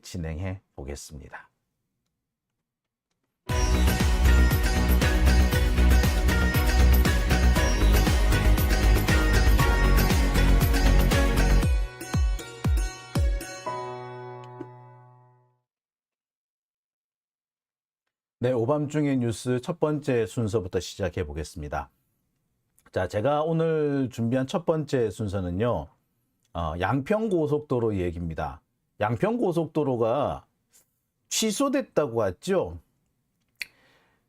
진행해 보겠습니다. 네, 오밤중의 뉴스 첫 번째 순서부터 시작해 보겠습니다. 자, 제가 오늘 준비한 첫 번째 순서는요, 양평고속도로 얘기입니다. 양평고속도로가 취소됐다고 하죠.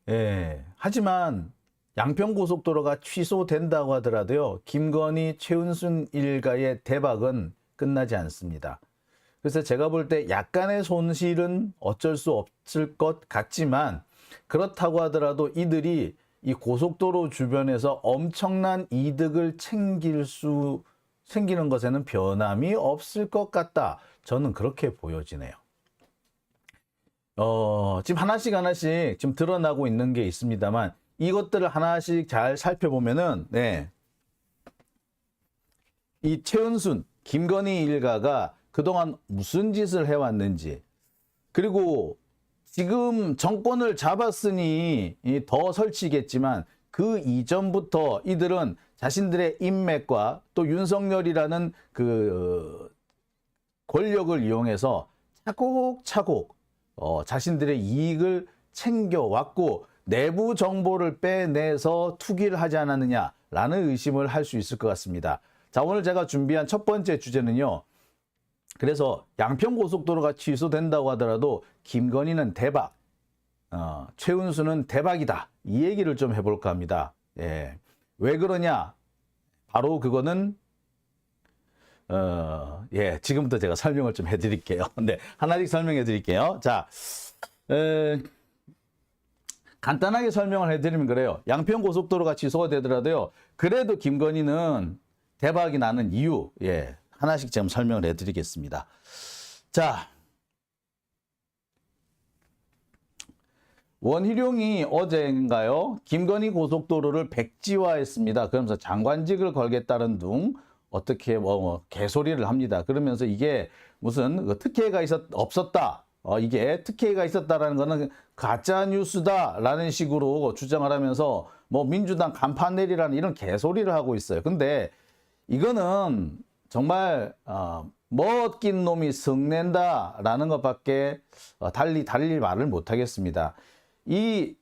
예, 하지만 양평고속도로가 취소된다고 하더라도요, 김건희, 최은순 일가의 대박은 끝나지 않습니다. 그래서 제가 볼 때 약간의 손실은 어쩔 수 없을 것 같지만, 그렇다고 하더라도 이들이 이 고속도로 주변에서 엄청난 이득을 생기는 것에는 변함이 없을 것 같다. 저는 그렇게 보여지네요. 지금 하나씩 지금 드러나고 있는 게 있습니다만, 이것들을 하나씩 잘 살펴보면은, 네. 이 최은순, 김건희 일가가 그동안 무슨 짓을 해왔는지, 그리고 지금 정권을 잡았으니 더 설치겠지만 그 이전부터 이들은 자신들의 인맥과 또 윤석열이라는 그 권력을 이용해서 차곡차곡 자신들의 이익을 챙겨왔고 내부 정보를 빼내서 투기를 하지 않았느냐라는 의심을 할 수 있을 것 같습니다. 자, 오늘 제가 준비한 첫 번째 주제는요. 그래서 양평고속도로가 취소된다고 하더라도 김건희는 대박, 최은수는 대박이다. 이 얘기를 좀 해볼까 합니다. 예. 왜 그러냐? 바로 그거는 지금부터 제가 설명을 좀 해드릴게요. 네, 하나씩 설명해 드릴게요. 자, 간단하게 설명을 해드리면 그래요. 양평고속도로가 취소가 되더라도요. 그래도 김건희는 대박이 나는 이유, 하나씩 지금 설명을 해드리겠습니다. 자, 원희룡이 어제인가요? 김건희 고속도로를 백지화했습니다. 그러면서 장관직을 걸겠다는 둥 어떻게 개소리를 합니다. 그러면서 이게 무슨 특혜가 없었다. 이게 특혜가 있었다라는 거는 가짜 뉴스다라는 식으로 주장을 하면서 민주당 간판 내리라는 이런 개소리를 하고 있어요. 근데 이거는 정말 먹긴 놈이 성낸다라는 것밖에 달리 말을 못하겠습니다. 이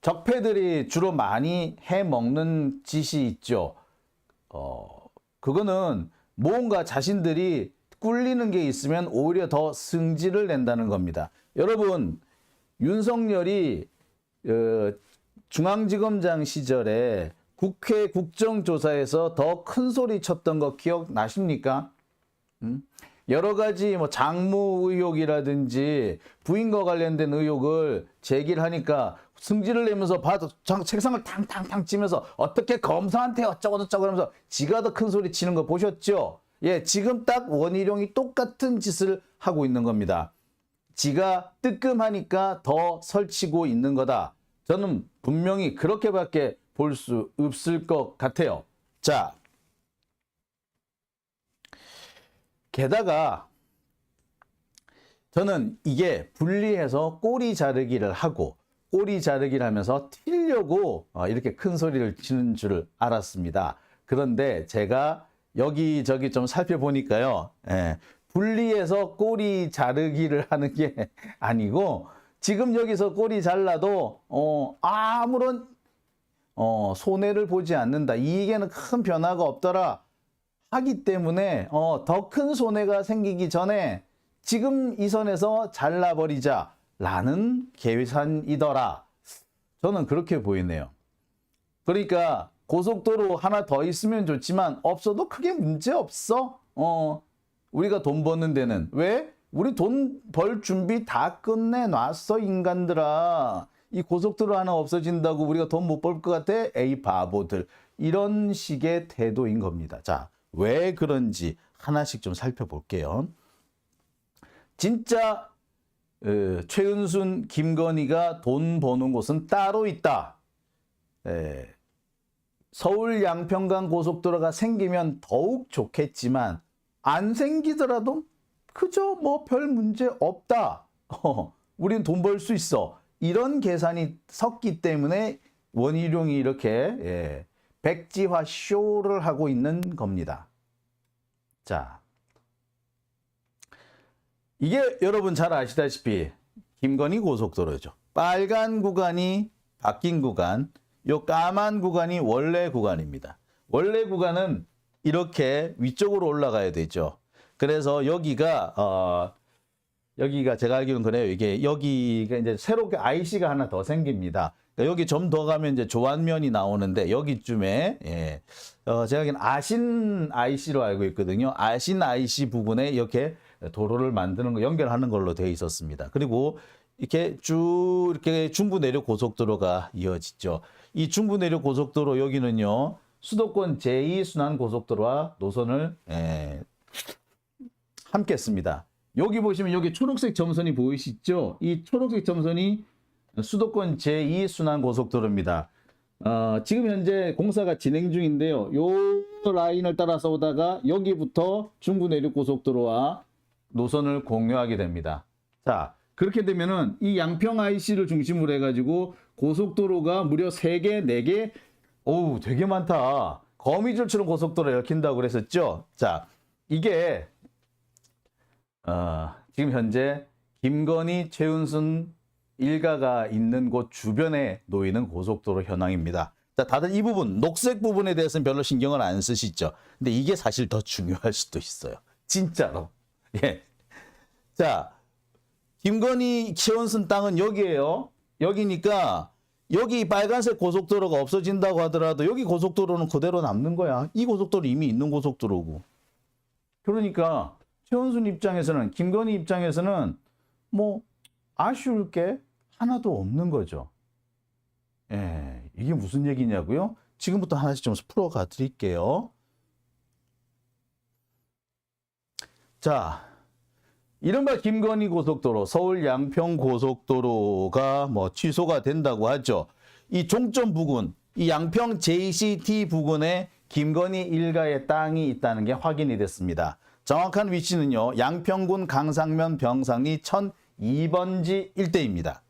적폐들이 주로 많이 해먹는 짓이 있죠. 그거는 뭔가 자신들이 꿀리는 게 있으면 오히려 더 승질을 낸다는 겁니다. 여러분, 윤석열이 중앙지검장 시절에 국회 국정조사에서 더 큰 소리 쳤던 거 기억나십니까? 여러 가지 장모 의혹이라든지 부인과 관련된 의혹을 제기를 하니까 승질을 내면서 책상을 탕탕탕 치면서 어떻게 검사한테 어쩌고저쩌고 하면서 지가 더 큰 소리 치는 거 보셨죠? 예, 지금 딱 원희룡이 똑같은 짓을 하고 있는 겁니다. 지가 뜨끔하니까 더 설치고 있는 거다. 저는 분명히 그렇게밖에 볼 수 없을 것 같아요. 자, 게다가 저는 이게 분리해서 꼬리 자르기를 하면서 튀려고 이렇게 큰 소리를 치는 줄 알았습니다. 그런데 제가 여기저기 좀 살펴보니까요. 분리해서 꼬리 자르기를 하는 게 아니고 지금 여기서 꼬리 잘라도 아무런 손해를 보지 않는다. 이익에는 큰 변화가 없더라 하기 때문에 더 큰 손해가 생기기 전에 지금 이 선에서 잘라버리자 라는 계산이더라. 저는 그렇게 보이네요. 그러니까 고속도로 하나 더 있으면 좋지만 없어도 크게 문제 없어. 우리가 돈 버는 데는. 왜? 우리 돈 벌 준비 다 끝내놨어, 인간들아. 이 고속도로 하나 없어진다고 우리가 돈 못 벌 것 같아? 에이 바보들. 이런 식의 태도인 겁니다. 자, 왜 그런지 하나씩 좀 살펴볼게요. 진짜 최은순, 김건희가 돈 버는 곳은 따로 있다. 서울 양평강 고속도로가 생기면 더욱 좋겠지만 안 생기더라도 그저 뭐 별 문제 없다. 우리는 돈 벌 수 있어. 이런 계산이 섰기 때문에 원희룡이 이렇게 백지화 쇼를 하고 있는 겁니다. 자, 이게 여러분 잘 아시다시피 김건희 고속도로죠. 빨간 구간이 바뀐 구간, 요 까만 구간이 원래 구간입니다. 원래 구간은 이렇게 위쪽으로 올라가야 되죠. 그래서 여기가 제가 알기로는 그래요. 이게 여기가 이제 새롭게 IC가 하나 더 생깁니다. 그러니까 여기 좀 더 가면 이제 조안면이 나오는데 여기쯤에 제가 알기로는 아신 IC로 알고 있거든요. 아신 IC 부분에 이렇게 도로를 만드는 거 연결하는 걸로 되어 있었습니다. 그리고 이렇게 쭉 이렇게 중부 내륙 고속도로가 이어지죠. 이 중부 내륙 고속도로 여기는요. 수도권 제2순환 고속도로와 노선을 함께 씁니다. 여기 보시면 여기 초록색 점선이 보이시죠? 이 초록색 점선이 수도권 제2순환 고속도로입니다. 지금 현재 공사가 진행 중인데요. 요 라인을 따라서 오다가 여기부터 중부 내륙 고속도로와 노선을 공유하게 됩니다. 자, 그렇게 되면은 이 양평 IC를 중심으로 해가지고 고속도로가 무려 3개, 4개, 어우, 되게 많다. 거미줄처럼 고속도로 얽힌다고 그랬었죠? 자, 이게, 지금 현재 김건희, 최은순 일가가 있는 곳 주변에 놓이는 고속도로 현황입니다. 자, 다들 이 부분, 녹색 부분에 대해서는 별로 신경을 안 쓰시죠? 근데 이게 사실 더 중요할 수도 있어요. 진짜로. 예. 자, 김건희, 최은순 땅은 여기에요. 여기니까 여기 빨간색 고속도로가 없어진다고 하더라도 여기 고속도로는 그대로 남는 거야. 이 고속도로 이미 있는 고속도로고. 그러니까 최은순 입장에서는, 김건희 입장에서는 뭐 아쉬울 게 하나도 없는 거죠. 예, 이게 무슨 얘기냐고요? 지금부터 하나씩 좀 풀어가 드릴게요. 자, 이른바 김건희 고속도로, 서울 양평 고속도로가 뭐 취소가 된다고 하죠. 이 종점 부근, 이 양평 JCT 부근에 김건희 일가의 땅이 있다는 게 확인이 됐습니다. 정확한 위치는요, 양평군 강상면 병상리 1002번지 일대입니다.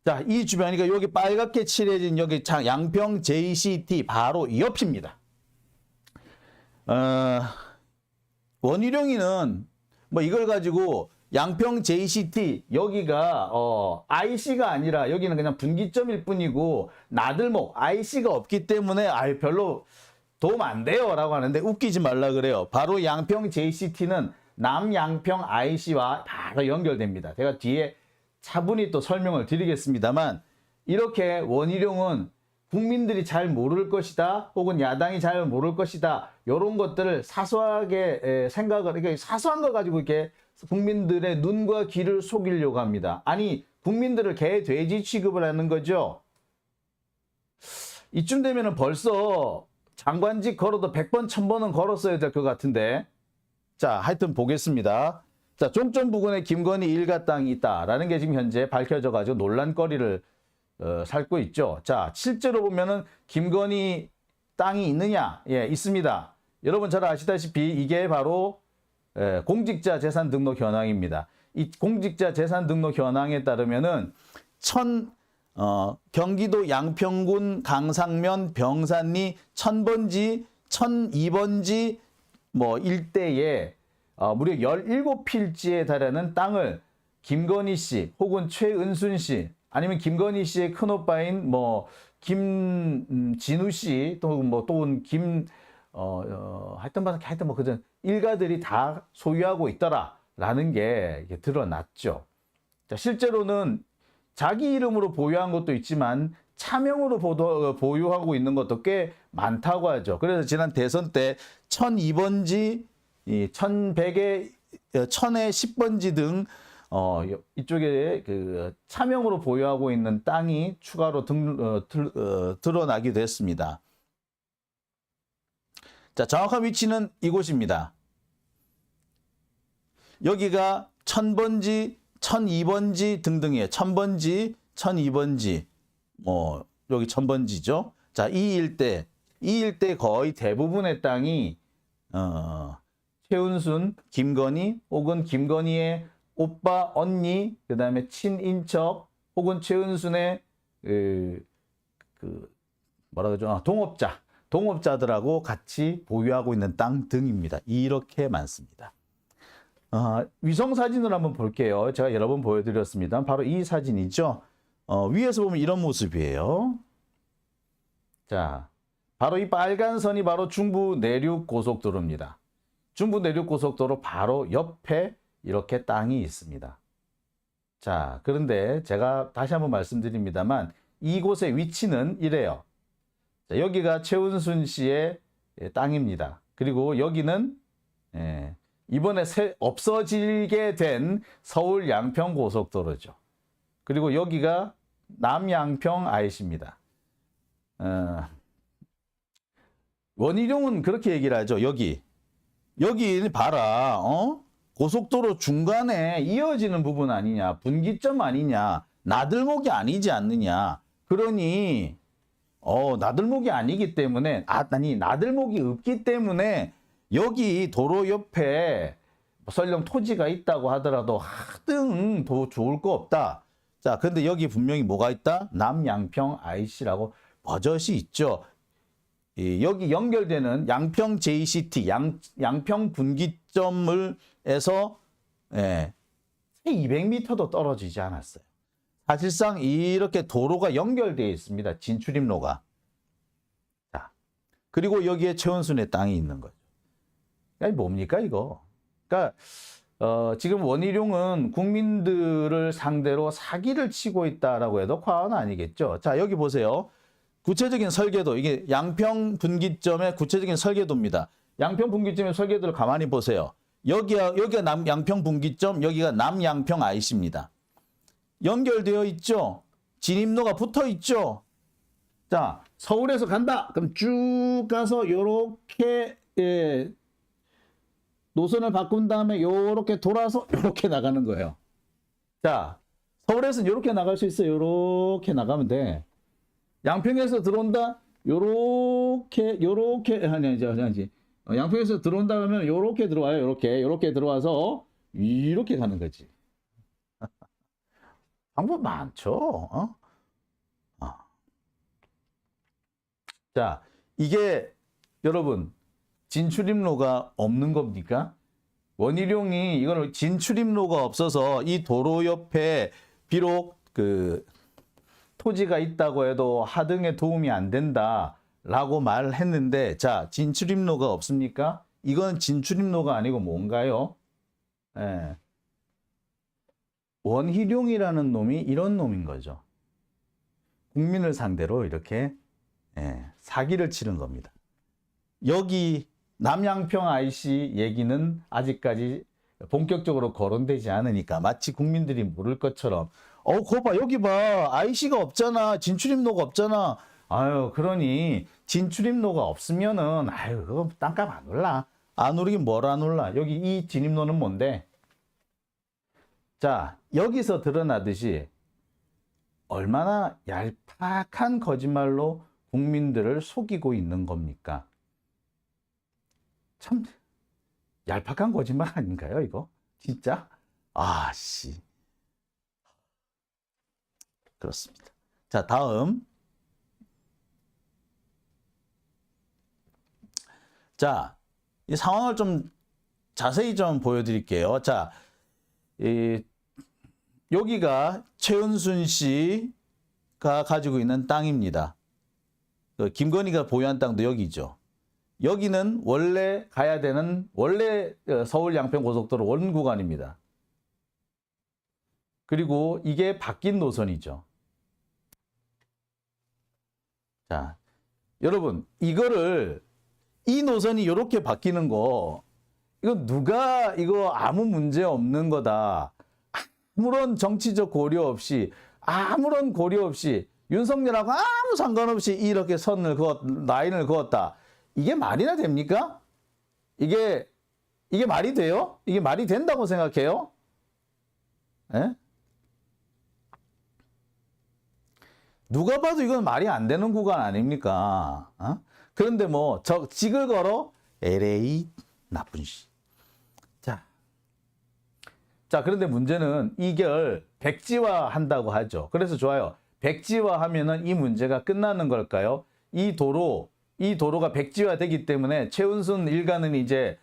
자, 이 주변이니까 여기 빨갛게 칠해진 여기 양평 JCT 바로 옆입니다. 원희룡이는 뭐 이걸 가지고 양평 JCT 여기가 IC가 아니라 여기는 그냥 분기점일 뿐이고 나들목 IC가 없기 때문에 별로 도움 안 돼요 라고 하는데 웃기지 말라 그래요. 바로 양평 JCT는 남양평 IC와 바로 연결됩니다. 제가 뒤에 차분히 또 설명을 드리겠습니다만 이렇게 원희룡은 국민들이 잘 모를 것이다 혹은 야당이 잘 모를 것이다 이런 것들을 사소하게 생각을 이렇게 사소한 거 가지고 이렇게 국민들의 눈과 귀를 속이려고 합니다. 아니 국민들을 개 돼지 취급을 하는 거죠. 이쯤 되면은 벌써 장관직 걸어도 100번 1000번은 걸었어야 될 것 같은데 자 하여튼 보겠습니다. 자 종점 부근에 김건희 일가 땅이 있다라는 게 지금 현재 밝혀져 가지고 논란거리를 살고 있죠. 자, 실제로 보면은 김건희 땅이 있느냐? 예, 있습니다. 여러분 잘 아시다시피 이게 바로 공직자 재산 등록 현황입니다. 이 공직자 재산 등록 현황에 따르면은 경기도 양평군 강상면 병산리 1000번지, 1002번지 뭐 일대에 무려 17필지에 달하는 땅을 김건희 씨 혹은 최은순 씨 아니면 김건희 씨의 큰오빠인 뭐 김진우 씨 또는 하여튼 뭐 그전 일가들이 다 소유하고 있더라라는 게 드러났죠. 자, 실제로는 자기 이름으로 보유한 것도 있지만 차명으로 보유하고 있는 것도 꽤 많다고 하죠. 그래서 지난 대선 때 1002번지, 1100에 1000에 10번지 등 이쪽에 그 차명으로 보유하고 있는 땅이 추가로 드러나기도 했습니다. 자, 정확한 위치는 이곳입니다. 여기가 1000번지, 1002번지 등등이에요. 1000번지, 1002번지, 여기 1000번지죠. 자, 이 일대 거의 대부분의 땅이 최은순, 김건희 혹은 김건희의 오빠, 언니, 그 다음에 친인척 혹은 최은순의 뭐라 그러죠? 동업자들하고 같이 보유하고 있는 땅 등입니다. 이렇게 많습니다. 위성 사진을 한번 볼게요. 제가 여러 번 보여드렸습니다. 바로 이 사진이죠. 위에서 보면 이런 모습이에요. 자, 바로 이 빨간 선이 바로 중부 내륙 고속도로입니다. 중부 내륙 고속도로 바로 옆에 이렇게 땅이 있습니다. 자, 그런데 제가 다시 한번 말씀드립니다만 이곳의 위치는 이래요. 자, 여기가 최은순 씨의 땅입니다. 그리고 여기는 이번에 없어지게 된 서울 양평 고속도로죠. 그리고 여기가 남양평 IC입니다. 원희룡은 그렇게 얘기를 하죠. 여기 봐라. 고속도로 중간에 이어지는 부분 아니냐, 분기점 아니냐, 나들목이 아니지 않느냐. 그러니 나들목이 아니기 때문에 나들목이 없기 때문에 여기 도로 옆에 설령 토지가 있다고 하더라도 하등 더 좋을 거 없다. 자, 근데 여기 분명히 뭐가 있다? 남양평 IC라고 버젓이 있죠. 여기 연결되는 양평 JCT, 양평 분기점을 에서 200m도 떨어지지 않았어요. 사실상 이렇게 도로가 연결되어 있습니다. 진출입로가. 자, 그리고 여기에 최은순의 땅이 있는 거죠. 그러니까 뭡니까 이거? 그러니까 지금 원희룡은 국민들을 상대로 사기를 치고 있다라고 해도 과언은 아니겠죠. 자, 여기 보세요. 구체적인 설계도, 이게 양평 분기점의 구체적인 설계도입니다. 양평 분기점의 설계도를 가만히 보세요. 여기가 양평 분기점, 여기가 남양평 IC입니다. 연결되어 있죠. 진입로가 붙어 있죠. 자, 서울에서 간다. 그럼 쭉 가서 요렇게 노선을 바꾼 다음에 요렇게 돌아서 요렇게 나가는 거예요. 자, 서울에서는 요렇게 나갈 수 있어요. 요렇게 나가면 돼. 양평에서 들어온다. 요렇게 아니지. 양평에서 들어온다 그러면 요렇게 들어와요. 요렇게 들어와서 이렇게 가는 거지. 방법 많죠. 자, 이게 여러분 진출입로가 없는 겁니까? 원희룡이 이거는 진출입로가 없어서 이 도로 옆에 비록 토지가 있다고 해도 하등에 도움이 안 된다. 라고 말을 했는데, 자, 진출입로가 없습니까? 이건 진출입로가 아니고 뭔가요? 원희룡이라는 놈이 이런 놈인 거죠. 국민을 상대로 이렇게 사기를 치는 겁니다. 여기 남양평 IC 얘기는 아직까지 본격적으로 거론되지 않으니까 마치 국민들이 모를 것처럼 그거 봐, 여기 봐, IC가 없잖아, 진출입로가 없잖아. 아유, 그러니 진출입로가 없으면은 그거 땅값 안 올라. 안 오르긴 뭘 안 올라. 여기 이 진입로는 뭔데? 자, 여기서 드러나듯이 얼마나 얄팍한 거짓말로 국민들을 속이고 있는 겁니까? 참 얄팍한 거짓말 아닌가요, 이거? 진짜? 아씨. 그렇습니다. 자, 다음. 자, 이 상황을 좀 자세히 좀 보여드릴게요. 자, 여기가 최은순 씨가 가지고 있는 땅입니다. 김건희가 보유한 땅도 여기죠. 여기는 원래 가야 되는 서울 양평 고속도로 원구간입니다. 그리고 이게 바뀐 노선이죠. 자, 여러분, 이 노선이 이렇게 바뀌는 거, 이거 아무 문제 없는 거다. 아무런 정치적 고려 없이, 윤석열하고 아무 상관없이 이렇게 라인을 그었다. 이게 말이나 됩니까? 이게 말이 돼요? 이게 말이 된다고 생각해요? 예? 누가 봐도 이건 말이 안 되는 구간 아닙니까? 그런데 직을 걸어 LA 나쁜 씨. 자, 그런데 문제는 이걸 백지화 한다고 하죠. 그래서 좋아요. 백지화 하면은 이 문제가 끝나는 걸까요? 이 도로가 백지화 되기 때문에 최은순 일가는 이제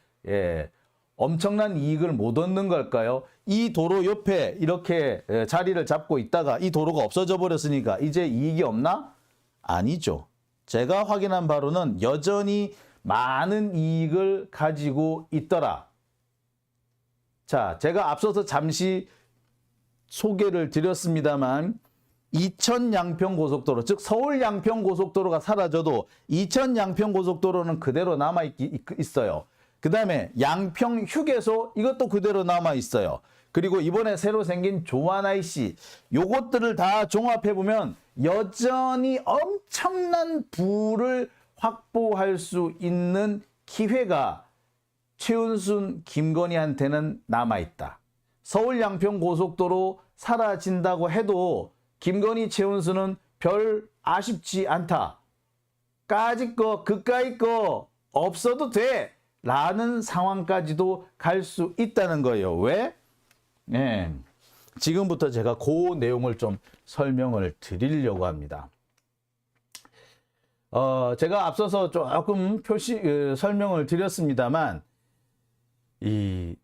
엄청난 이익을 못 얻는 걸까요? 이 도로 옆에 이렇게 자리를 잡고 있다가 이 도로가 없어져 버렸으니까 이제 이익이 없나? 아니죠. 제가 확인한 바로는 여전히 많은 이익을 가지고 있더라. 자, 제가 앞서서 잠시 소개를 드렸습니다만 이천 양평 고속도로, 즉 서울 양평 고속도로가 사라져도 이천 양평 고속도로는 그대로 남아 있어요. 그 다음에 양평 휴게소 이것도 그대로 남아 있어요. 그리고 이번에 새로 생긴 조안 IC 요것들을 다 종합해 보면 여전히 엄청난 부를 확보할 수 있는 기회가 최은순, 김건희한테는 남아있다. 서울 양평 고속도로 사라진다고 해도 김건희, 최은순은 별 아쉽지 않다. 까짓 거, 그까짓 거 없어도 돼. 라는 상황까지도 갈 수 있다는 거예요. 왜? 지금부터 제가 그 내용을 좀 설명을 드리려고 합니다. 제가 앞서서 조금 설명을 드렸습니다만 이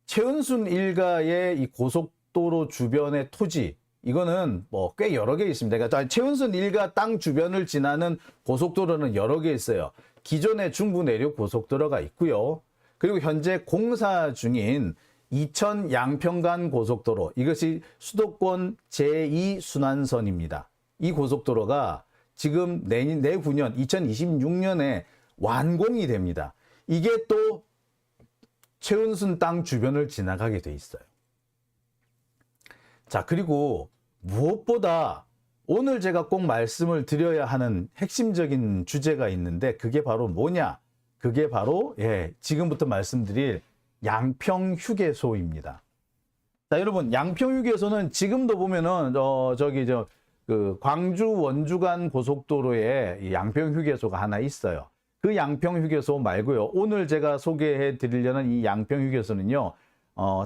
최은순 일가의 이 고속도로 주변의 토지 이거는 뭐 꽤 여러 개 있습니다. 그러니까 최은순 일가 땅 주변을 지나는 고속도로는 여러 개 있어요. 기존의 중부 내륙 고속도로가 있고요. 그리고 현재 공사 중인 이천 양평간 고속도로 이것이 수도권 제2순환선입니다. 이 고속도로가 지금 내후년 2026년에 완공이 됩니다. 이게 또 최은순 땅 주변을 지나가게 돼 있어요. 자, 그리고 무엇보다 오늘 제가 꼭 말씀을 드려야 하는 핵심적인 주제가 있는데 그게 바로 뭐냐? 그게 바로 지금부터 말씀드릴 양평 휴게소입니다. 자, 여러분 양평 휴게소는 지금도 보면은 그 광주 원주간 고속도로에 양평 휴게소가 하나 있어요. 그 양평 휴게소 말고요. 오늘 제가 소개해 드리려는 이 양평 휴게소는요.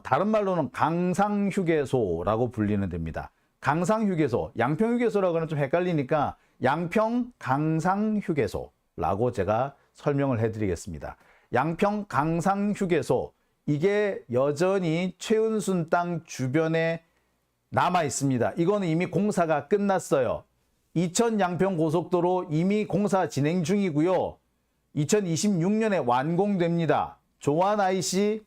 다른 말로는 강상 휴게소라고 불리는 데입니다. 강상 휴게소, 양평 휴게소라고는 좀 헷갈리니까 양평 강상 휴게소라고 제가 설명을 해 드리겠습니다. 양평 강상 휴게소 이게 여전히 최은순 땅 주변에 남아 있습니다. 이거는 이미 공사가 끝났어요. 이천 양평 고속도로 이미 공사 진행 중이고요. 2026년에 완공됩니다. 조안 IC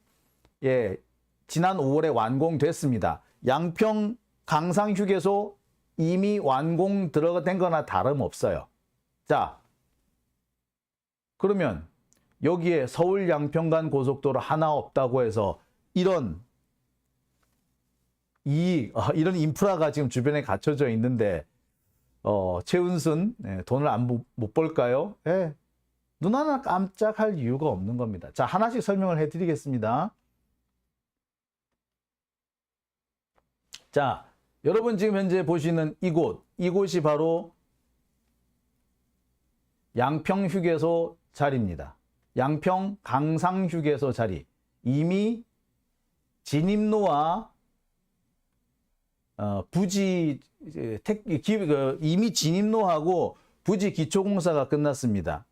지난 5월에 완공됐습니다. 양평 강상 휴게소 이미 완공 들어된 거나 다름없어요. 자, 그러면 여기에 서울 양평간 고속도로 하나 없다고 해서 이런 인프라가 지금 주변에 갖춰져 있는데 최은순 돈을 못 벌까요? 눈 하나 깜짝할 이유가 없는 겁니다. 자, 하나씩 설명을 해드리겠습니다. 자, 여러분 지금 현재 보시는 이곳이 바로 양평 휴게소 자리입니다. 양평 강상 휴게소 자리. 이미 진입로와 이미 진입로하고 부지 기초공사가 끝났습니다.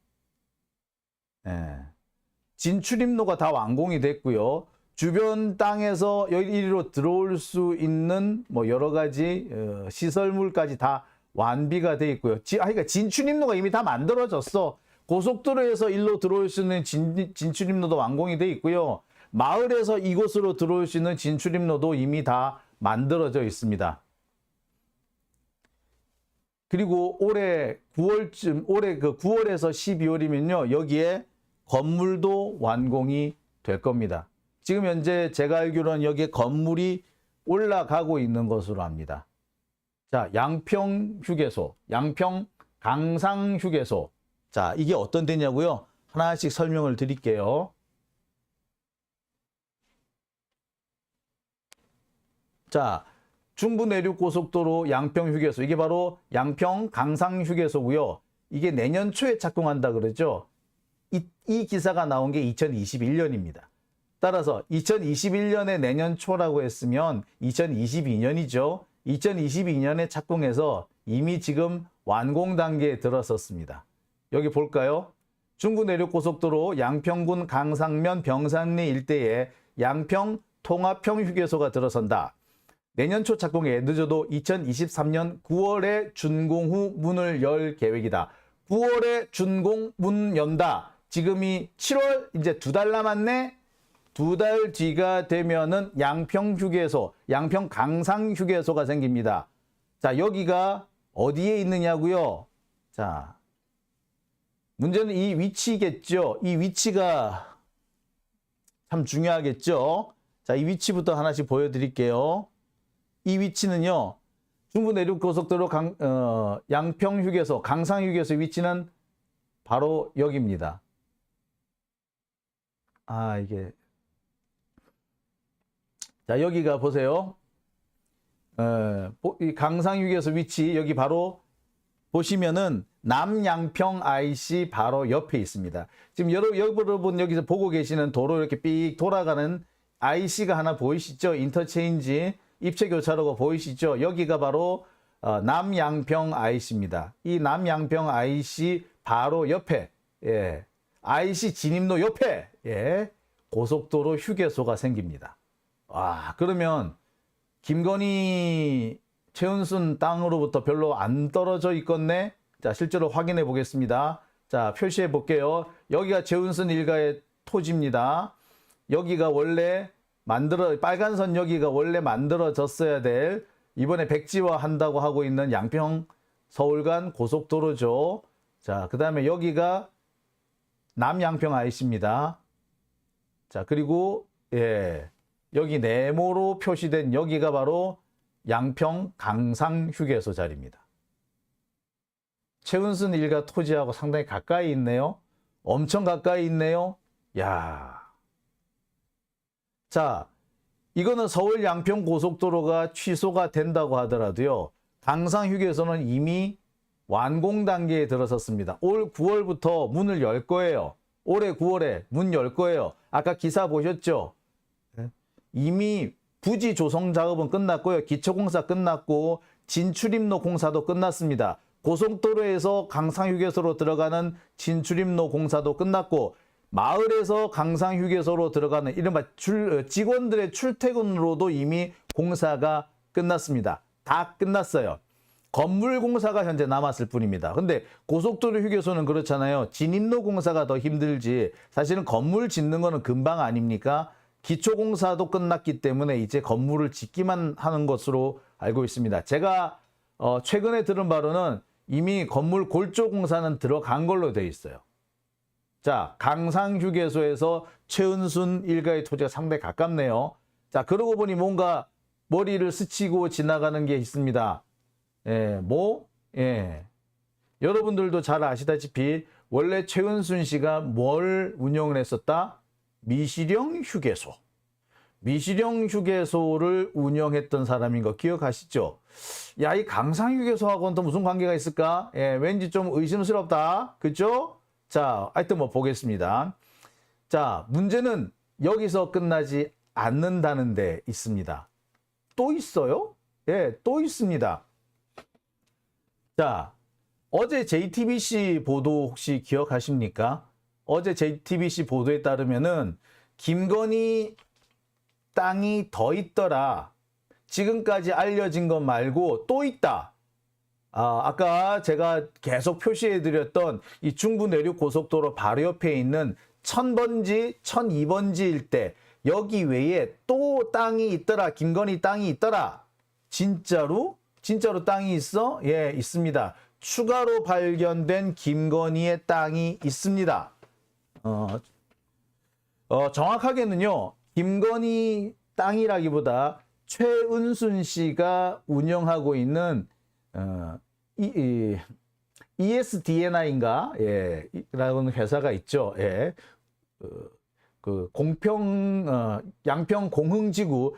진출입로가 다 완공이 됐고요. 주변 땅에서 이리로 들어올 수 있는 뭐 여러 가지 시설물까지 다 완비가 돼 있고요. 그러니까 진출입로가 이미 다 만들어졌어. 고속도로에서 일로 들어올 수 있는 진출입로도 완공이 돼 있고요. 마을에서 이곳으로 들어올 수 있는 진출입로도 이미 다 만들어져 있습니다. 그리고 올해 9월에서 12월이면요. 여기에 건물도 완공이 될 겁니다. 지금 현재 제가 알기로는 여기에 건물이 올라가고 있는 것으로 압니다. 자, 양평 휴게소, 양평 강상 휴게소. 자, 이게 어떤 데냐고요? 하나씩 설명을 드릴게요. 자, 중부 내륙 고속도로 양평 휴게소. 이게 바로 양평 강상 휴게소고요. 이게 내년 초에 착공한다 그러죠. 이 기사가 나온 게 2021년입니다. 따라서 2021년에 내년 초라고 했으면 2022년이죠. 2022년에 착공해서 이미 지금 완공 단계에 들어섰습니다. 여기 볼까요? 중부 내륙고속도로 양평군 강상면 병산리 일대에 양평 통합형 휴게소가 들어선다. 내년 초 착공에 늦어도 2023년 9월에 준공 후 문을 열 계획이다. 9월에 준공 문 연다. 지금이 7월, 이제 2달 남았네. 2달 뒤가 되면은 양평 휴게소, 양평 강상 휴게소가 생깁니다. 자, 여기가 어디에 있느냐고요? 자, 문제는 이 위치겠죠. 이 위치가 참 중요하겠죠. 자, 이 위치부터 하나씩 보여드릴게요. 이 위치는요, 중부 내륙고속도로 양평 휴게소, 강상 휴게소 위치는 바로 여기입니다. 자, 여기가 보세요. 이 강상 휴게소 위치, 여기 바로 보시면은 남양평 IC 바로 옆에 있습니다. 지금 여러분 여기서 보고 계시는 도로 이렇게 삑 돌아가는 IC가 하나 보이시죠? 인터체인지 입체교차로가 보이시죠? 여기가 바로 남양평 IC입니다. 이 남양평 IC 바로 옆에, 예, IC 진입로 옆에, 예, 고속도로 휴게소가 생깁니다. 와, 그러면 김건희 최은순 땅으로부터 별로 안 떨어져 있겠네. 자, 실제로 확인해 보겠습니다. 자, 표시해 볼게요. 여기가 최은순 일가의 토지입니다. 여기가 원래 빨간 선 여기가 원래 만들어졌어야 될, 이번에 백지화 한다고 하고 있는 양평 서울 간 고속도로죠. 자, 그 다음에 여기가 남양평 IC입니다. 자, 그리고 예, 여기 네모로 표시된 여기가 바로 양평 강상 휴게소 자리입니다. 최은순 일가 토지하고 상당히 가까이 있네요. 엄청 가까이 있네요. 야. 자, 이거는 서울 양평 고속도로가 취소가 된다고 하더라도요, 강상 휴게소는 이미 완공 단계에 들어섰습니다. 올 9월부터 문을 열 거예요. 올해 9월에 문 열 거예요. 아까 기사 보셨죠? 이미 부지 조성 작업은 끝났고요. 기초공사 끝났고 진출입로 공사도 끝났습니다. 고속도로에서 강상휴게소로 들어가는 진출입로 공사도 끝났고, 마을에서 강상휴게소로 들어가는 이른바 직원들의 출퇴근으로도 이미 공사가 끝났습니다. 다 끝났어요. 건물 공사가 현재 남았을 뿐입니다. 근데 고속도로 휴게소는 그렇잖아요. 진입로 공사가 더 힘들지, 사실은 건물 짓는 거는 금방 아닙니까? 기초공사도 끝났기 때문에 이제 건물을 짓기만 하는 것으로 알고 있습니다. 제가 최근에 들은 바로는 이미 건물 골조 공사는 들어간 걸로 되어 있어요. 자, 강상휴게소에서 최은순 일가의 토지가 상당히 가깝네요. 자, 그러고 보니 뭔가 머리를 스치고 지나가는 게 있습니다. 여러분들도 잘 아시다시피 원래 최은순 씨가 뭘 운영을 했었다? 미시령 휴게소. 미시령 휴게소를 운영했던 사람인 거 기억하시죠? 야, 이 강상 휴게소하고는 또 무슨 관계가 있을까? 왠지 좀 의심스럽다. 그죠? 자, 하여튼 뭐 보겠습니다. 자, 문제는 여기서 끝나지 않는다는 데 있습니다. 또 있어요? 예, 또 있습니다. 자, 어제 JTBC 보도 혹시 기억하십니까? 어제 JTBC 보도에 따르면은 김건희 땅이 더 있더라. 지금까지 알려진 것 말고 또 있다. 아까 제가 계속 표시해드렸던 이 중부 내륙 고속도로 바로 옆에 있는 1000번지, 1002번지 일대, 여기 외에 또 땅이 있더라. 김건희 땅이 있더라. 진짜로? 진짜로 땅이 있어? 예, 있습니다. 추가로 발견된 김건희의 땅이 있습니다. 정확하게는요, 김건희 땅이라기보다 최은순 씨가 운영하고 있는 ESDNI인가? 예, 라는 회사가 있죠. 예. 양평 공흥지구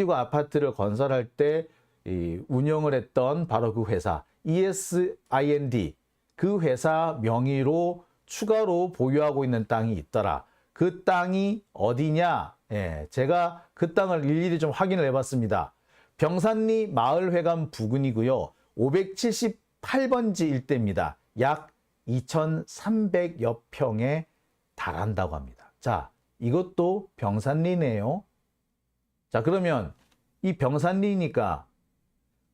아파트를 건설할 때 운영을 했던 바로 그 회사, ESIND, 그 회사 명의로 추가로 보유하고 있는 땅이 있더라. 그 땅이 어디냐? 예, 제가 그 땅을 일일이 좀 확인을 해봤습니다. 병산리 마을회관 부근이고요. 578번지 일대입니다. 약 2,300여 평에 달한다고 합니다. 자, 이것도 병산리네요. 자, 그러면 이 병산리니까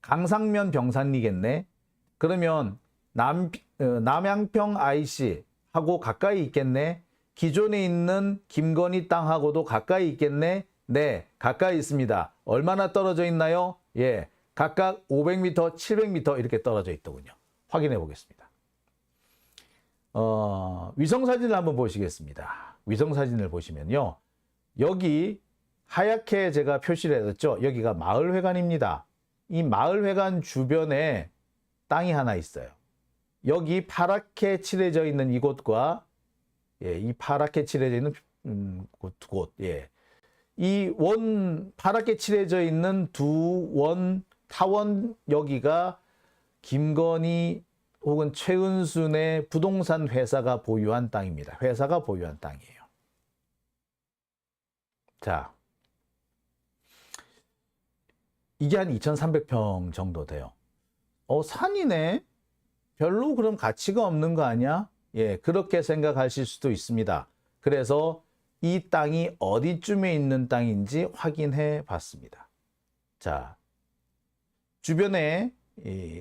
강상면 병산리겠네. 그러면 남양평 IC하고 가까이 있겠네. 기존에 있는 김건희 땅하고도 가까이 있겠네. 네, 가까이 있습니다. 얼마나 떨어져 있나요? 예, 각각 500m, 700m 이렇게 떨어져 있더군요. 확인해 보겠습니다. 위성사진을 한번 보시겠습니다. 위성사진을 보시면요. 여기 하얗게 제가 표시를 해뒀죠. 여기가 마을회관입니다. 이 마을회관 주변에 땅이 하나 있어요. 여기 파랗게 칠해져 있는 이곳과 예, 이 파랗게 칠해져 있는 곳, 예. 이 파랗게 칠해져 있는 두 타원 여기가 김건희 혹은 최은순의 부동산 회사가 보유한 땅입니다. 회사가 보유한 땅이에요. 자, 이게 한 2,300평 정도 돼요. 산이네? 별로 그럼 가치가 없는 거 아니야? 예, 그렇게 생각하실 수도 있습니다. 그래서 이 땅이 어디쯤에 있는 땅인지 확인해 봤습니다. 자, 주변에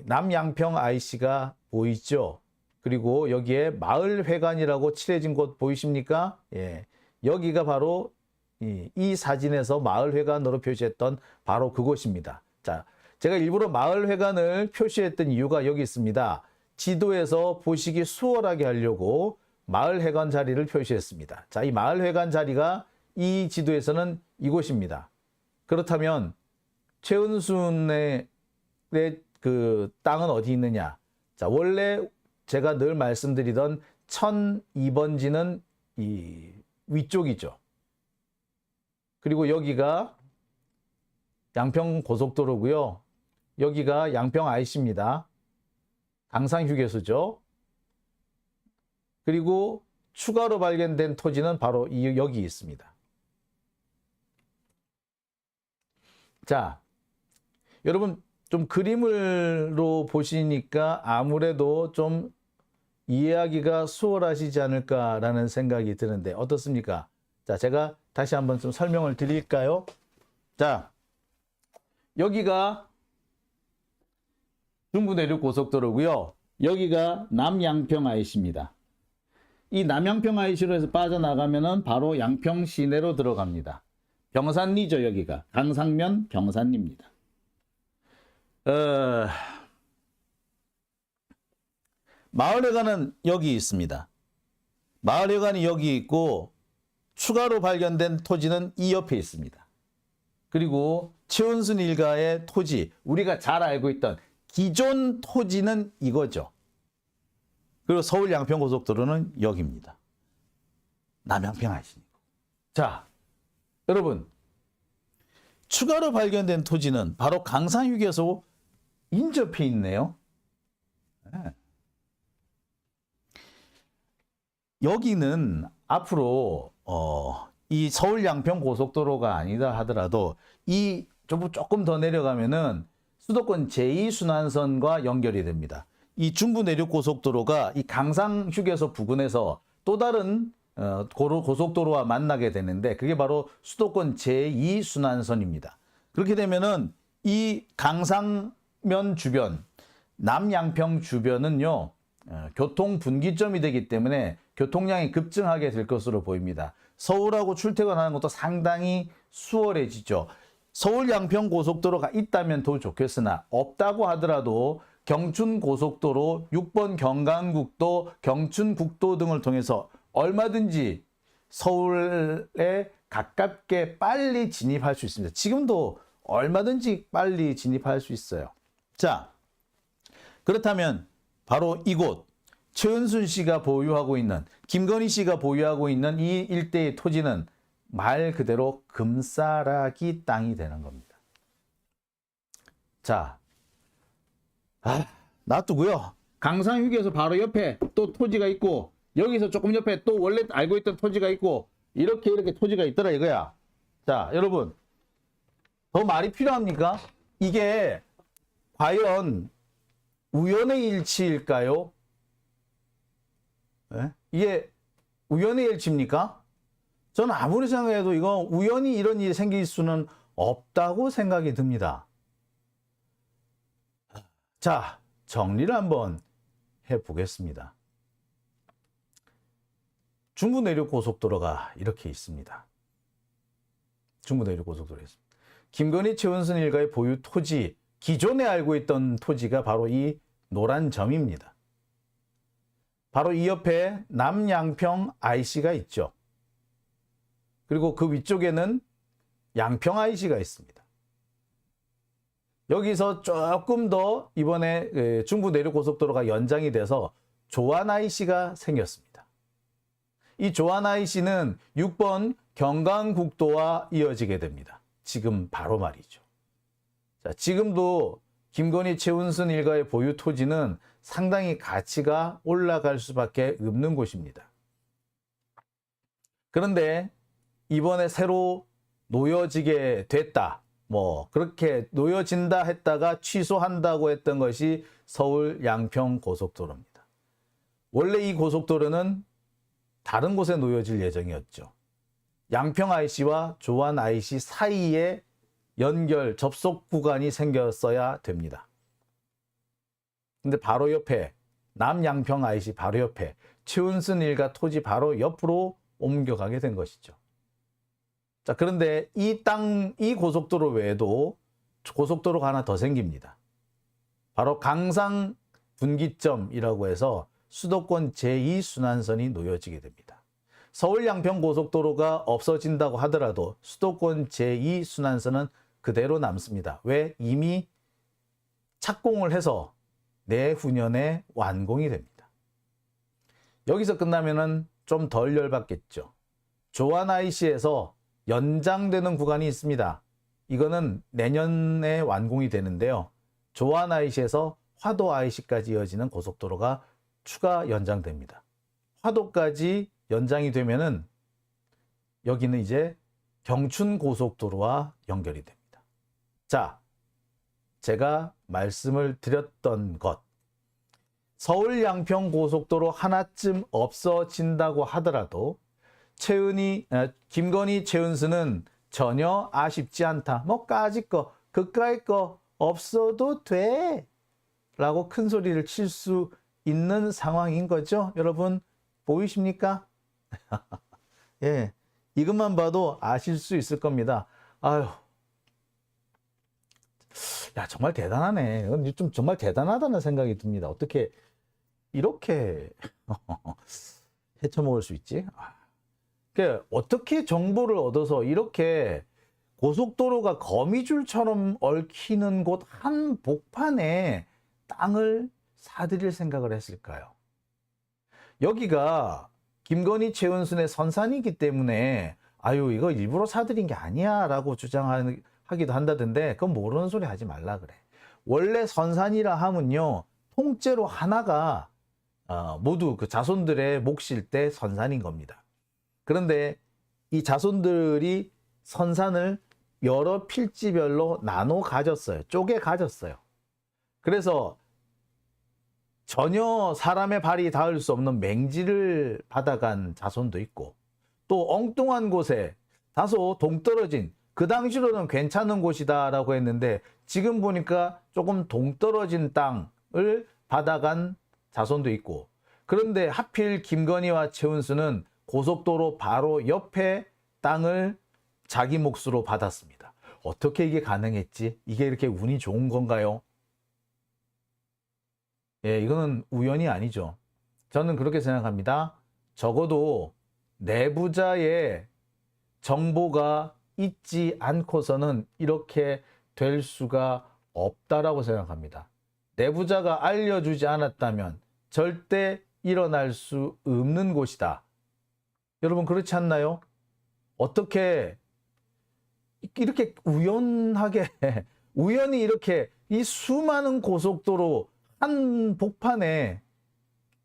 남양평 IC가 보이죠? 그리고 여기에 마을회관이라고 칠해진 곳 보이십니까? 예, 여기가 바로 이 사진에서 마을회관으로 표시했던 바로 그곳입니다. 자, 제가 일부러 마을회관을 표시했던 이유가 여기 있습니다. 지도에서 보시기 수월하게 하려고 마을회관 자리를 표시했습니다. 자, 이 마을회관 자리가 이 지도에서는 이곳입니다. 그렇다면 최은순의 그 땅은 어디 있느냐? 자, 원래 제가 늘 말씀드리던 1002번지는 이 위쪽이죠. 그리고 여기가 양평 고속도로고요. 여기가 양평 IC입니다. 강상 휴게소죠. 그리고 추가로 발견된 토지는 바로 여기 있습니다. 자, 여러분 좀 그림으로 보시니까 아무래도 좀 이해하기가 수월하시지 않을까라는 생각이 드는데 어떻습니까? 자, 제가 다시 한번 좀 설명을 드릴까요? 자, 여기가 중부내륙고속도로고요. 여기가 남양평 IC입니다. 이 남양평 IC로 해서 빠져나가면은 바로 양평 시내로 들어갑니다. 병산리죠, 여기가. 강상면 병산리입니다. 마을회관은 여기 있습니다. 마을회관이 여기 있고 추가로 발견된 토지는 이 옆에 있습니다. 그리고 최은순 일가의 토지, 우리가 잘 알고 있던 기존 토지는 이거죠. 그리고 서울 양평고속도로는 여기입니다. 남양평 IC니까. 자, 여러분, 추가로 발견된 토지는 바로 강상휴게소 인접해 있네요. 네. 여기는 앞으로 이 서울 양평 고속도로가 아니다 하더라도 이 조금 더 내려가면은 수도권 제2순환선과 연결이 됩니다. 이 중부내륙고속도로가 이 강상휴게소 부근에서 또 다른 고속도로와 만나게 되는데 그게 바로 수도권 제2순환선입니다. 그렇게 되면은 이 강상면 주변, 남양평 주변은요, 교통 분기점이 되기 때문에 교통량이 급증하게 될 것으로 보입니다. 서울하고 출퇴근하는 것도 상당히 수월해지죠. 서울 양평 고속도로가 있다면 더 좋겠으나 없다고 하더라도 경춘고속도로, 6번 경강국도, 경춘국도 등을 통해서 얼마든지 서울에 가깝게 빨리 진입할 수 있습니다. 지금도 얼마든지 빨리 진입할 수 있어요. 자, 그렇다면 바로 이곳 최은순 씨가 보유하고 있는, 김건희 씨가 보유하고 있는 이 일대의 토지는 말 그대로 금싸라기 땅이 되는 겁니다. 자, 놔두고요. 강상휴게소 바로 옆에 또 토지가 있고 여기서 조금 옆에 또 원래 알고 있던 토지가 있고 이렇게 토지가 있더라 이거야. 자, 여러분, 더 말이 필요합니까? 이게 과연 우연의 일치일까요? 네? 이게 우연의 일치입니까? 저는 아무리 생각해도 이거 우연히 이런 일이 생길 수는 없다고 생각이 듭니다. 자, 정리를 한번 해보겠습니다. 중부내륙고속도로가 이렇게 있습니다. 중부내륙고속도로가 있습니다. 김건희, 최은순 일가의 보유 토지, 기존에 알고 있던 토지가 바로 이 노란 점입니다. 바로 이 옆에 남양평 IC가 있죠. 그리고 그 위쪽에는 양평 IC가 있습니다. 여기서 조금 더 이번에 중부내륙고속도로가 연장이 돼서 조안 IC가 생겼습니다. 이 조안 IC는 6번 경강국도와 이어지게 됩니다. 지금 바로 말이죠. 자, 지금도 김건희, 최은순 일가의 보유 토지는 상당히 가치가 올라갈 수밖에 없는 곳입니다. 그런데 이번에 새로 놓여지게 됐다. 그렇게 놓여진다 했다가 취소한다고 했던 것이 서울 양평 고속도로입니다. 원래 이 고속도로는 다른 곳에 놓여질 예정이었죠. 양평 IC와 조안 IC 사이에 연결 접속 구간이 생겼어야 됩니다. 근데 바로 옆에 남양평 IC 바로 옆에 최은순 일가 토지 바로 옆으로 옮겨가게 된 것이죠. 자, 그런데 이 고속도로 외에도 고속도로가 하나 더 생깁니다. 바로 강상 분기점이라고 해서 수도권 제2순환선이 놓여지게 됩니다. 서울 양평 고속도로가 없어진다고 하더라도 수도권 제2순환선은 그대로 남습니다. 왜? 이미 착공을 해서 내후년에 완공이 됩니다. 여기서 끝나면은 좀 덜 열받겠죠. 조안 IC에서 연장되는 구간이 있습니다. 이거는 내년에 완공이 되는데요. 조안 IC에서 화도 IC까지 이어지는 고속도로가 추가 연장됩니다. 화도까지 연장이 되면은 여기는 이제 경춘 고속도로와 연결이 됩니다. 자, 제가 말씀을 드렸던 것, 서울 양평 고속도로 하나쯤 없어진다고 하더라도 김건희, 최은순은 전혀 아쉽지 않다. 까짓 거, 그까짓 거 없어도 돼 라고 큰 소리를 칠 수 있는 상황인 거죠. 여러분 보이십니까? 예, 이것만 봐도 아실 수 있을 겁니다. 아유, 야, 정말 대단하네. 좀 정말 대단하다는 생각이 듭니다. 어떻게 이렇게 헤쳐먹을 수 있지? 그러니까 어떻게 정보를 얻어서 이렇게 고속도로가 거미줄처럼 얽히는 곳 한복판에 땅을 사들일 생각을 했을까요? 여기가 김건희, 최은순의 선산이기 때문에 이거 일부러 사들인 게 아니야 라고 주장하기도 한다던데, 그건 모르는 소리 하지 말라 그래. 원래 선산이라 하면요, 통째로 하나가 모두 그 자손들의 몫일 때 선산인 겁니다. 그런데 이 자손들이 선산을 여러 필지별로 나눠 가졌어요. 쪼개 가졌어요. 그래서 전혀 사람의 발이 닿을 수 없는 맹지를 받아간 자손도 있고, 또 엉뚱한 곳에 다소 동떨어진, 그 당시로는 괜찮은 곳이다 라고 했는데 지금 보니까 조금 동떨어진 땅을 받아간 자손도 있고, 그런데 하필 김건희와 최은순은 고속도로 바로 옆에 땅을 자기 몫으로 받았습니다. 어떻게 이게 가능했지? 이게 이렇게 운이 좋은 건가요? 예, 이거는 우연이 아니죠. 저는 그렇게 생각합니다. 적어도 내부자의 정보가 있지 않고서는 이렇게 될 수가 없다라고 생각합니다. 내부자가 알려주지 않았다면 절대 일어날 수 없는 곳이다. 여러분 그렇지 않나요? 어떻게 이렇게 우연하게 우연히 이렇게 이 수많은 고속도로 한 복판에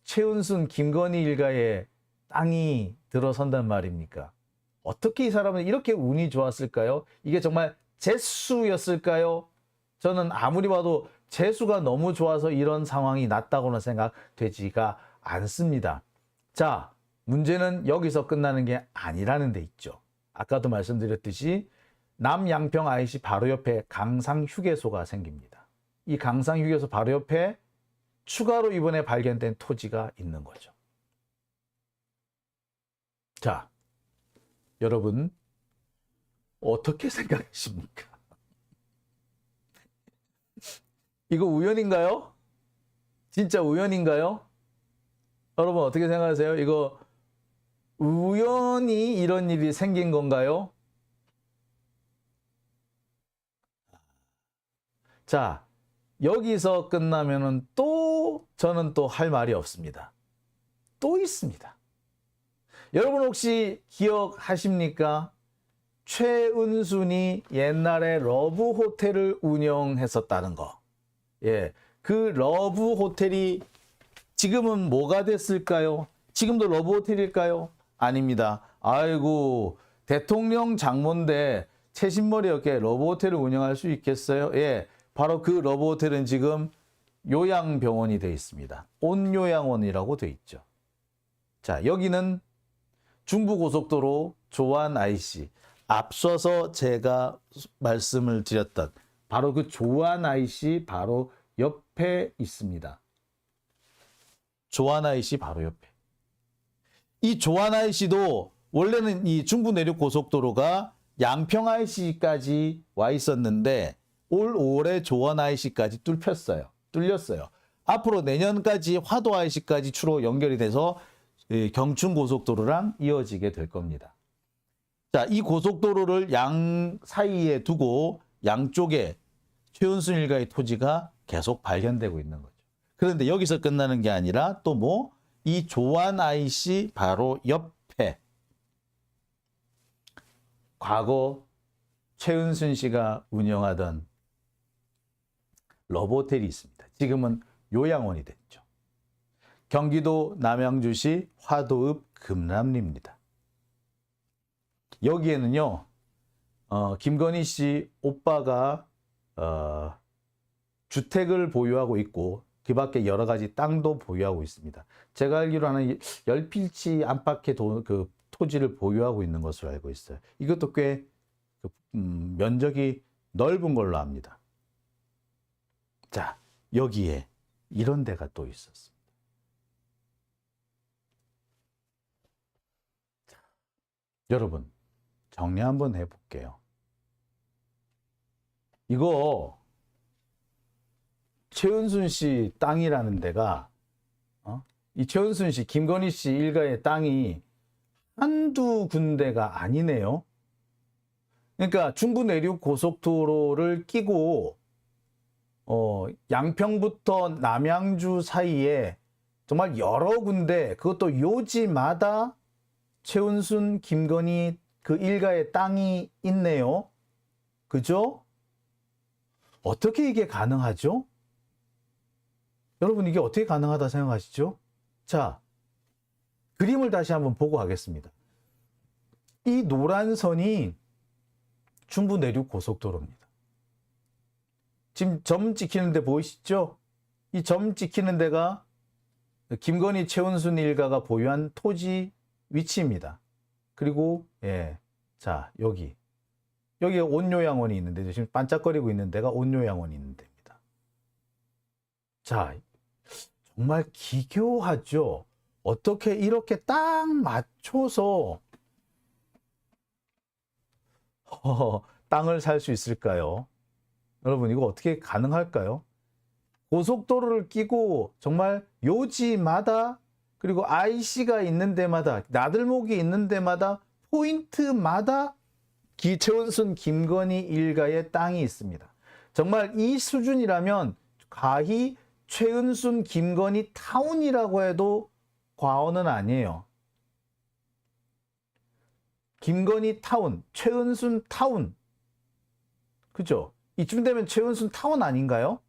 최은순, 김건희 일가의 땅이 들어선단 말입니까? 어떻게 이 사람은 이렇게 운이 좋았을까요? 이게 정말 재수였을까요? 저는 아무리 봐도 재수가 너무 좋아서 이런 상황이 났다고는 생각되지가 않습니다. 자, 문제는 여기서 끝나는 게 아니라는 데 있죠. 아까도 말씀드렸듯이 남양평 IC 바로 옆에 강상휴게소가 생깁니다. 이 강상휴게소 바로 옆에 추가로 이번에 발견된 토지가 있는 거죠. 자, 여러분 어떻게 생각하십니까? 이거 우연인가요? 진짜 우연인가요? 여러분 어떻게 생각하세요? 이거 우연히 이런 일이 생긴 건가요? 자, 여기서 끝나면은 또 저는 또 할 말이 없습니다. 또 있습니다. 여러분 혹시 기억하십니까? 최은순이 옛날에 러브 호텔을 운영했었다는 거. 예, 그 러브 호텔이 지금은 뭐가 됐을까요? 지금도 러브 호텔일까요? 아닙니다. 아이고, 대통령 장모인데 채신머리 어깨 러브 호텔을 운영할 수 있겠어요? 예, 바로 그 러브 호텔은 지금 요양병원이 되어 있습니다. 온요양원이라고 되어 있죠. 자, 여기는 중부고속도로 조안 IC. 앞서서 제가 말씀을 드렸던 바로 그 조안 IC 바로 옆에 있습니다. 조안 IC 바로 옆에. 이 조안 IC도 원래는 이 중부 내륙 고속도로가 양평 IC까지 와 있었는데 올 5월에 조안 IC까지 뚫렸어요. 앞으로 내년까지 화도 IC까지 주로 연결이 돼서 경춘 고속도로랑 이어지게 될 겁니다. 자, 이 고속도로를 양 사이에 두고 양쪽에 최은순 일가의 토지가 계속 발견되고 있는 거죠. 그런데 여기서 끝나는 게 아니라 또 뭐? 이 조안 IC 바로 옆에 과거 최은순 씨가 운영하던 러브호텔이 있습니다. 지금은 요양원이 됐죠. 경기도 남양주시 화도읍 금남리입니다. 여기에는요, 김건희 씨 오빠가 주택을 보유하고 있고 그 밖에 여러 가지 땅도 보유하고 있습니다. 제가 알기로는 10필지 안팎의 그 토지를 보유하고 있는 것으로 알고 있어요. 이것도 꽤 면적이 넓은 걸로 압니다. 자, 여기에 이런 데가 또 있었습니다. 자, 여러분 정리 한번 해볼게요. 이거 최은순 씨 땅이라는 데가 이 최은순 씨, 김건희 씨 일가의 땅이 한두 군데가 아니네요. 그러니까 중부 내륙 고속도로를 끼고 양평부터 남양주 사이에 정말 여러 군데, 그것도 요지마다 최은순, 김건희 그 일가의 땅이 있네요. 그죠? 어떻게 이게 가능하죠? 여러분 이게 어떻게 가능하다 생각하시죠? 자, 그림을 다시 한번 보고 가겠습니다. 이 노란 선이 중부 내륙 고속도로입니다. 지금 점 찍히는 데 보이시죠? 이 점 찍히는 데가 김건희 최은순 일가가 보유한 토지 위치입니다. 그리고 자, 여기에 온요양원이 있는데 지금 반짝거리고 있는 데가 온요양원이 있는 데입니다. 자, 정말 기교하죠. 어떻게 이렇게 딱 맞춰서 땅을 살 수 있을까요? 여러분 이거 어떻게 가능할까요? 고속도로를 끼고 정말 요지마다 그리고 IC가 있는 데마다 나들목이 있는 데마다 포인트마다 최은순 김건희 일가의 땅이 있습니다. 정말 이 수준이라면 가히 최은순 김건희 타운이라고 해도 과언은 아니에요. 김건희 타운, 최은순 타운. 그죠? 이쯤 되면 최은순 타운 아닌가요?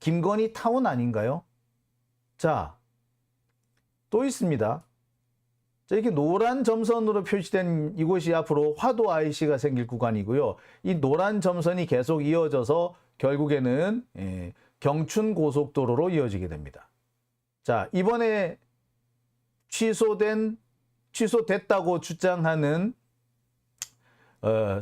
김건희 타운 아닌가요? 자, 또 있습니다. 자, 이렇게 노란 점선으로 표시된 이곳이 앞으로 화도 IC가 생길 구간이고요. 이 노란 점선이 계속 이어져서 결국에는 경춘 고속도로로 이어지게 됩니다. 자, 이번에 취소됐다고 주장하는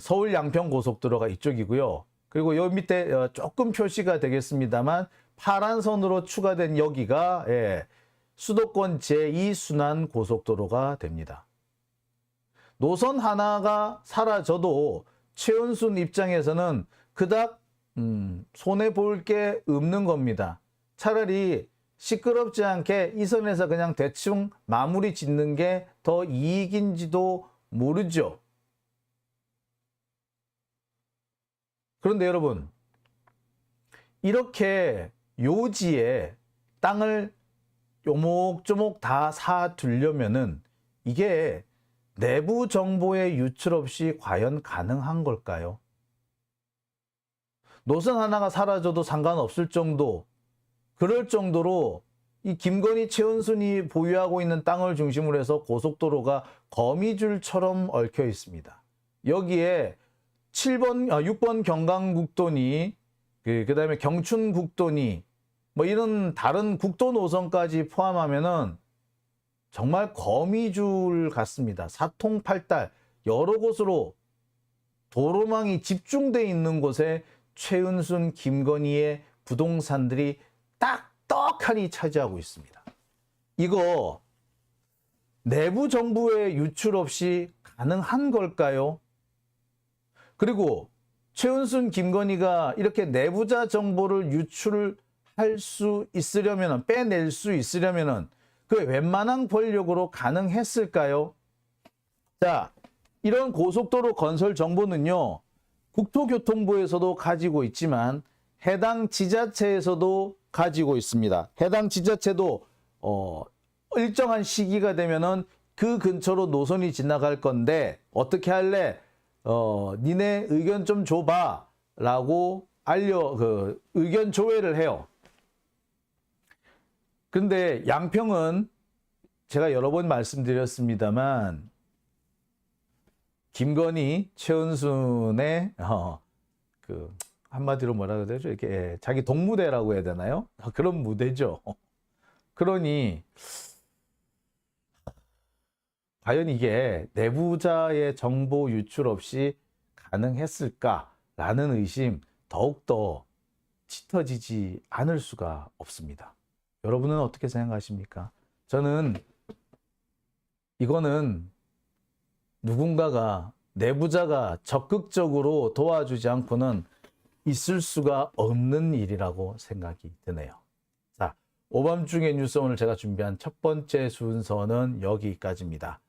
서울 양평 고속도로가 이쪽이고요. 그리고 여기 밑에 조금 표시가 되겠습니다만 파란 선으로 추가된 여기가 수도권 제2순환 고속도로가 됩니다. 노선 하나가 사라져도 최은순 입장에서는 그닥 손해볼 게 없는 겁니다. 차라리 시끄럽지 않게 이 선에서 그냥 대충 마무리 짓는 게 더 이익인지도 모르죠. 그런데 여러분, 이렇게 요지에 땅을 요목조목 다 사두려면은 이게 내부 정보의 유출 없이 과연 가능한 걸까요? 노선 하나가 사라져도 상관없을 정도, 그럴 정도로 이 김건희 최은순이 보유하고 있는 땅을 중심으로 해서 고속도로가 거미줄처럼 얽혀 있습니다. 여기에 6번 경강국도니 그다음에 경춘국도니 뭐 이런 다른 국도 노선까지 포함하면은 정말 거미줄 같습니다. 사통팔달 여러 곳으로 도로망이 집중돼 있는 곳에 최은순, 김건희의 부동산들이 딱떡하니 차지하고 있습니다. 이거 내부 정보의 유출 없이 가능한 걸까요? 그리고 최은순, 김건희가 이렇게 내부자 정보를 유출할 수 있으려면, 빼낼 수 있으려면 그 웬만한 권력으로 가능했을까요? 자, 이런 고속도로 건설 정보는요, 국토교통부에서도 가지고 있지만 해당 지자체에서도 가지고 있습니다. 해당 지자체도 일정한 시기가 되면은 그 근처로 노선이 지나갈 건데 어떻게 할래? 니네 의견 좀 줘봐 라고 의견 조회를 해요. 근데 양평은 제가 여러 번 말씀드렸습니다만 김건희, 최은순의 한마디로 뭐라 그래야 되죠? 이렇게 자기 동무대라고 해야 되나요? 그런 무대죠. 그러니 과연 이게 내부자의 정보 유출 없이 가능했을까라는 의심 더욱더 짙어지지 않을 수가 없습니다. 여러분은 어떻게 생각하십니까? 저는 이거는 누군가가 내부자가 적극적으로 도와주지 않고는 있을 수가 없는 일이라고 생각이 드네요. 자, 오밤중의 뉴스 오늘 제가 준비한 첫 번째 순서는 여기까지입니다.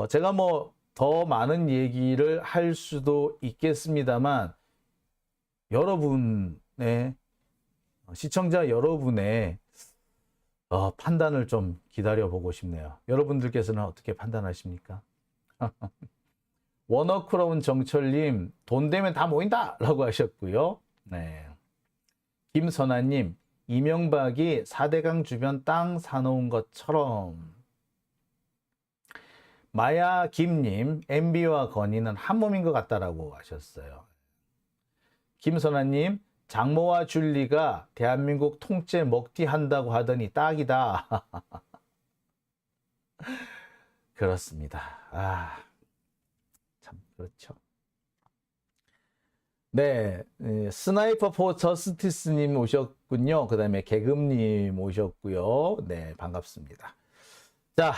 제가 뭐 더 많은 얘기를 할 수도 있겠습니다만 여러분의 시청자 여러분의 판단을 좀 기다려보고 싶네요. 여러분들께서는 어떻게 판단하십니까? 워너크라운 정철님, 돈 되면 다 모인다! 라고 하셨고요. 네. 김선아님, 이명박이 4대강 주변 땅 사놓은 것처럼. 마야 김님, MB와 건희는 한 몸인 것 같다라고 하셨어요. 김선아님, 장모와 줄리가 대한민국 통째 먹튀한다고 하더니 딱이다. 그렇습니다. 참 그렇죠. 네, 스나이퍼 포 저스티스님 오셨군요. 그 다음에 개금님 오셨고요. 네, 반갑습니다. 자,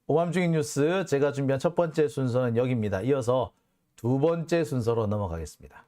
오밤중의 뉴스 제가 준비한 첫 번째 순서는 여기입니다. 이어서 두 번째 순서로 넘어가겠습니다.